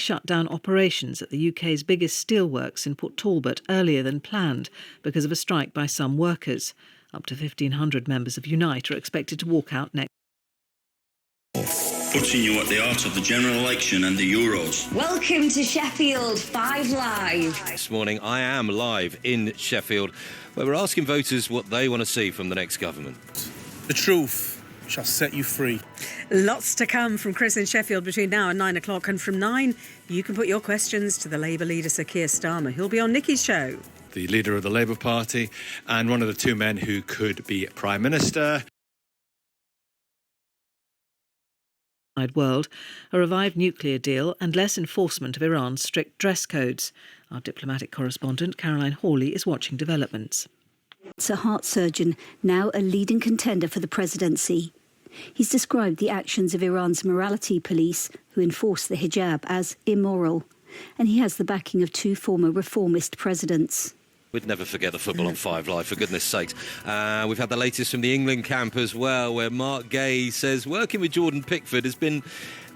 shut down operations at the UK's biggest steelworks in Port Talbot earlier than planned because of a strike by some workers. Up to 1,500 members of Unite are expected to walk out next. Putting you at the heart of the general election and the Euros. Welcome to Sheffield 5 Live. This morning I am live in Sheffield, where we're asking voters what they want to see from the next government. The truth shall set you free. Lots to come from Chris in Sheffield between now and 9 o'clock. And from 9, you can put your questions to the Labour leader, Sir Keir Starmer. He'll be on Nicky's show. The leader of the Labour Party and one of the two men who could be Prime Minister. World, a revived nuclear deal and less enforcement of Iran's strict dress codes. Our diplomatic correspondent, Caroline Hawley, is watching developments. It's a heart surgeon, now a leading contender for the presidency. He's described the actions of Iran's morality police, who enforce the hijab, as immoral. And he has the backing of two former reformist presidents. We'd never forget the football on 5 Live, for goodness sakes. We've had the latest from the England camp as well, where Mark Gay says working with Jordan Pickford has been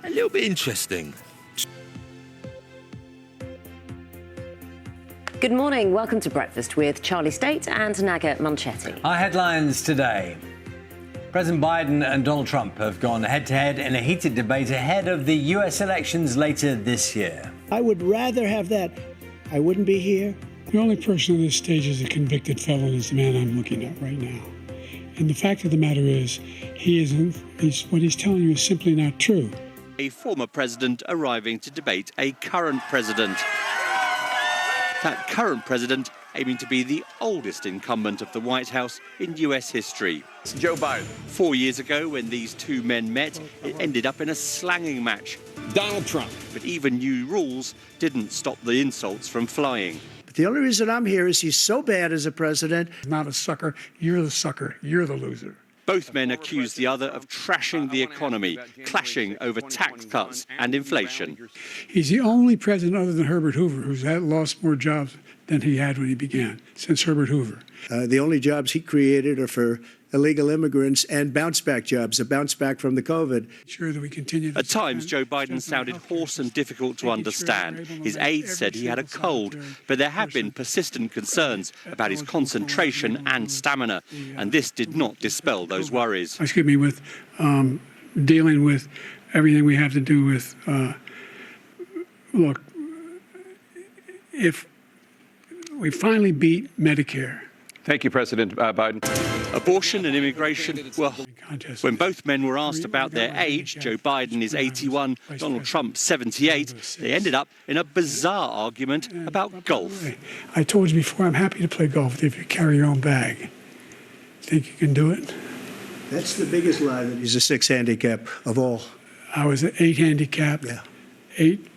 a little bit interesting. Good morning. Welcome to Breakfast with Charlie State and Naga Munchetti. Our headlines today. President Biden and Donald Trump have gone head-to-head in a heated debate ahead of the US elections later this year. I would rather have that. I wouldn't be here. The only person on this stage is a convicted felon is the man I'm looking at right now. And the fact of the matter is, what he's telling you is simply not true. A former president arriving to debate a current president. That current president aiming to be the oldest incumbent of the White House in US history. It's Joe Biden. 4 years ago, when these two men met, it ended up in a slanging match. Donald Trump. But even new rules didn't stop the insults from flying. The only reason I'm here is he's so bad as a president. Not a sucker. You're the sucker. You're the loser. Both men accused the other of trashing the economy, clashing over tax cuts and inflation. He's the only president other than Herbert Hoover who's lost more jobs than he had when he began, since Herbert Hoover. The only jobs he created are for illegal immigrants and bounce-back jobs, a bounce-back from the COVID. Sure that we continue. At times, Joe Biden sounded hoarse and difficult to understand. His aides said he had a cold, but there have been persistent concerns about his concentration and stamina, and this did not dispel those worries. Excuse me, with dealing with everything we have to do with, look, if we finally beat Medicare. Thank you, President Biden. Abortion and immigration, well, when both men were asked about their age, Joe Biden is 81, Donald Trump 78, they ended up in a bizarre argument about golf. I told you before, I'm happy to play golf if you carry your own bag. Think you can do it? That's the biggest lie that he's a 6 handicap of all. I was an 8 handicap. Yeah. 8.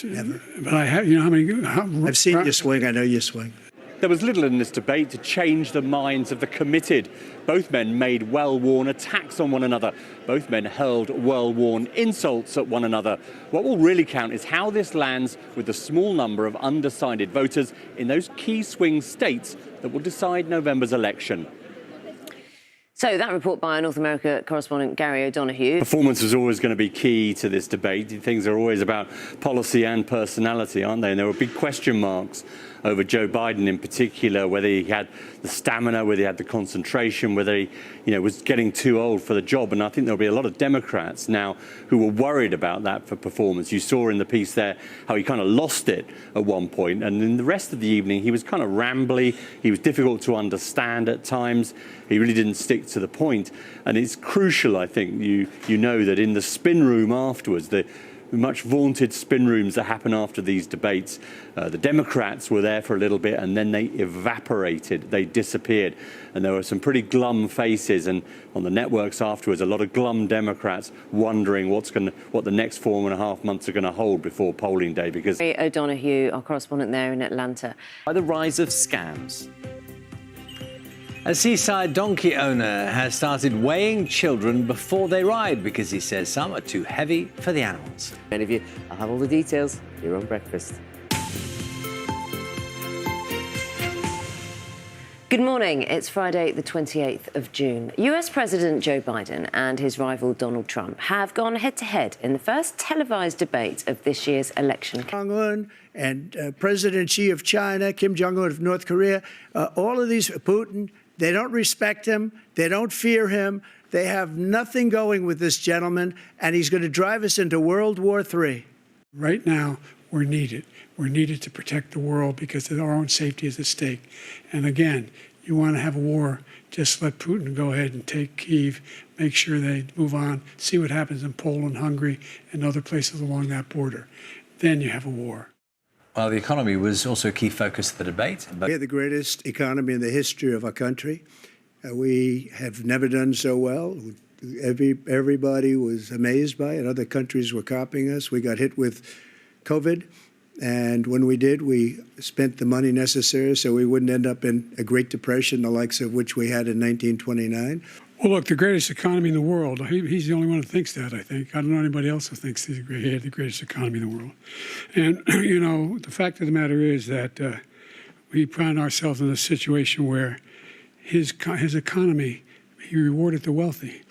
Never. But I have, you know how many... I've seen you swing. I know you swing. There was little in this debate to change the minds of the committed. Both men made well-worn attacks on one another. Both men hurled well-worn insults at one another. What will really count is how this lands with the small number of undecided voters in those key swing states that will decide November's election. So that report by our North America correspondent Gary O'Donoghue. Performance is always going to be key to this debate. Things are always about policy and personality, aren't they? And there were big question marks over Joe Biden in particular, whether he had the stamina, whether he had the concentration, whether he, was getting too old for the job. And I think there'll be a lot of Democrats now who were worried about that for performance. You saw in the piece there how he kind of lost it at one point. And in the rest of the evening, he was kind of rambly. He was difficult to understand at times. He really didn't stick to the point. And it's crucial, I think, you know that in the spin room afterwards, the much vaunted spin rooms that happen after these debates, the Democrats were there for a little bit and then they evaporated, they disappeared. And there were some pretty glum faces, and on the networks afterwards, a lot of glum Democrats wondering what the next 4.5 months are going to hold before polling day. Because O'Donoghue, our correspondent there in Atlanta. By the rise of scams. A seaside donkey owner has started weighing children before they ride because he says some are too heavy for the animals. Many of you, I'll have all the details here on Breakfast. Good morning. It's Friday, the 28th of June. US President Joe Biden and his rival Donald Trump have gone head-to-head in the first televised debate of this year's election. Jong-un and President Xi of China, Kim Jong-un of North Korea, all of these, Putin, they don't respect him. They don't fear him. They have nothing going with this gentleman, and he's going to drive us into World War III. Right now, we're needed. We're needed to protect the world because our own safety is at stake. And again, you want to have a war, just let Putin go ahead and take Kyiv, make sure they move on, see what happens in Poland, Hungary, and other places along that border. Then you have a war. Well, the economy was also a key focus of the debate. We have the greatest economy in the history of our country. We have never done so well. Everybody was amazed by it. Other countries were copying us. We got hit with COVID. And when we did, we spent the money necessary so we wouldn't end up in a Great Depression, the likes of which we had in 1929. Well, look, the greatest economy in the world, he's the only one who thinks that, I think. I don't know anybody else who thinks he had the greatest economy in the world. And, you know, the fact of the matter is that we find ourselves in a situation where his economy, he rewarded the wealthy.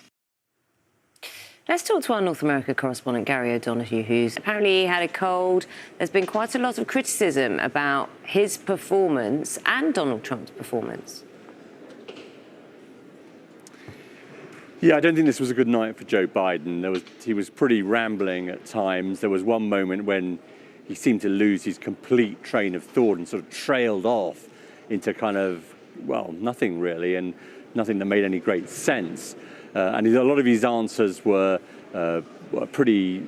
Let's talk to our North America correspondent, Gary O'Donoghue, who's apparently had a cold. There's been quite a lot of criticism about his performance and Donald Trump's performance. Yeah, I don't think this was a good night for Joe Biden. He was pretty rambling at times. There was one moment when he seemed to lose his complete train of thought and sort of trailed off into kind of, well, nothing really, and nothing that made any great sense. And a lot of his answers were pretty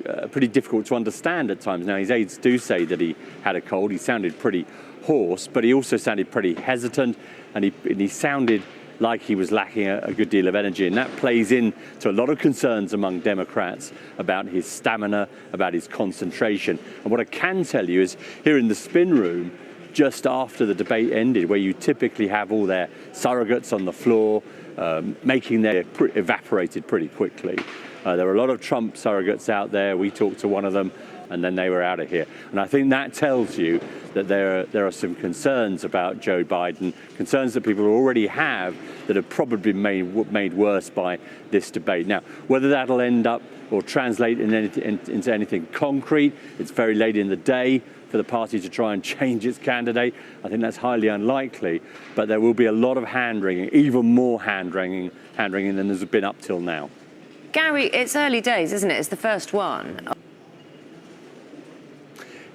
difficult to understand at times. Now, his aides do say that he had a cold. He sounded pretty hoarse, but he also sounded pretty hesitant, and he sounded like he was lacking a good deal of energy. And that plays into a lot of concerns among Democrats about his stamina, about his concentration. And what I can tell you is here in the spin room, just after the debate ended, where you typically have all their surrogates on the floor, making their evaporated pretty quickly. There were a lot of Trump surrogates out there. We talked to one of them, and then they were out of here. And I think that tells you that there are some concerns about Joe Biden, concerns that people already have that have probably been made worse by this debate. Now, whether that'll end up or translate into anything concrete, it's very late in the day for the party to try and change its candidate. I think that's highly unlikely, but there will be a lot of hand-wringing, even more hand-wringing than there's been up till now. Gary, it's early days, isn't it? It's the first one.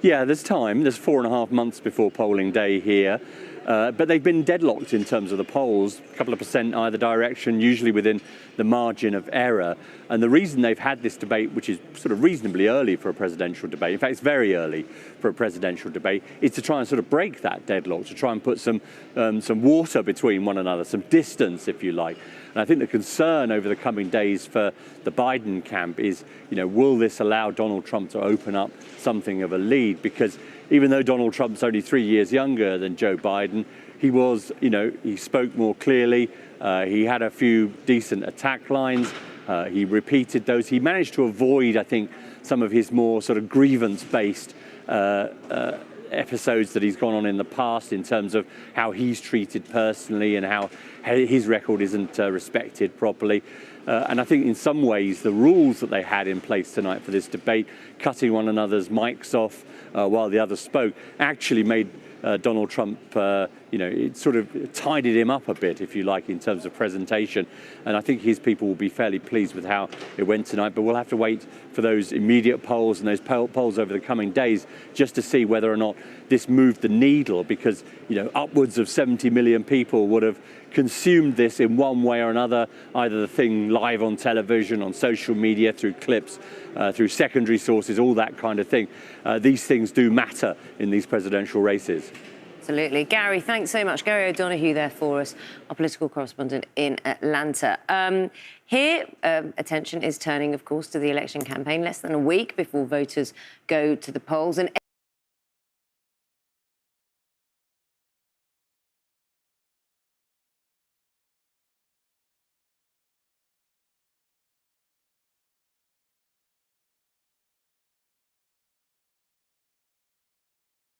Yeah, there's time. There's 4.5 months before polling day here. But they've been deadlocked in terms of the polls, a couple of percent either direction, usually within the margin of error. And the reason they've had this debate, which is sort of reasonably early for a presidential debate, in fact, it's very early for a presidential debate, is to try and sort of break that deadlock, to try and put some water between one another, some distance, if you like. And I think the concern over the coming days for the Biden camp is, you know, will this allow Donald Trump to open up something of a lead? Because even though Donald Trump's only 3 years younger than Joe Biden, he was, you know, he spoke more clearly. He had a few decent attack lines. He repeated those. He managed to avoid, I think, some of his more sort of grievance-based episodes that he's gone on in the past in terms of how he's treated personally and how his record isn't respected properly. And I think in some ways the rules that they had in place tonight for this debate, cutting one another's mics off while the other spoke, actually made Donald Trump, you know, it sort of tidied him up a bit, if you like, in terms of presentation. And I think his people will be fairly pleased with how it went tonight. But we'll have to wait for those immediate polls and those polls over the coming days just to see whether or not this moved the needle, because, you know, upwards of 70 million people would have consumed this in one way or another, either the thing live on television, on social media, through clips, through secondary sources, all that kind of thing. These things do matter in these presidential races. Absolutely. Gary, thanks so much. Gary O'Donoghue there for us, our political correspondent in Atlanta. Here, attention is turning, of course, to the election campaign less than a week before voters go to the polls. And